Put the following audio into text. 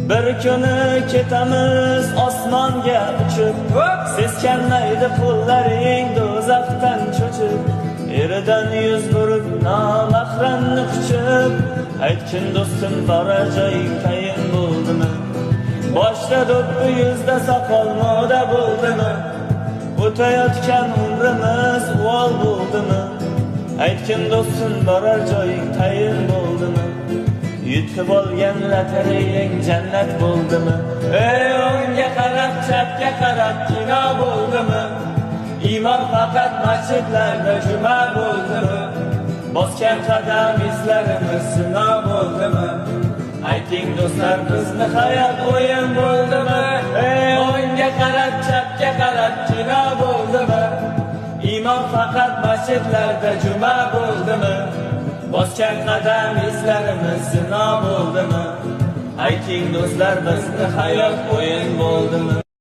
Bir kuni ketamiz osmonga uchib, seskanmaydi qo'llaring do'zaxdan cho'chib. Eridan yuz burib nomahramni quchib, aytgin do'stim borar joying tayin bo'ldimi? Boshda do'ppi yuzda soqol moda bo'ldimi? O'tayotgan umrimiz uvol bo'ldimi? Aytgin do'stim borar joying tayin bo'ldimi? Yutib olgan lotereyang jannat bo'ldimi? Ey o'ngga qarab, chapga qarab kino bo'ldimi? Iymon faqat masjidlarda juma bo'ldimi? Bosgan qadam izlarimiz sino bo'ldimi? Ayting do'stlar, bizni hayot o'yin bo'ldimi? Ey o'ngga qarab, chapga qarab kino bo'ldimi? Iymon faqat masjidlarda juma bo'ldimi? Bosgan qadam izlarimiz sino bo'ldimi? Ayting do'stlar, bizni hayot o'yin bo'ldimi?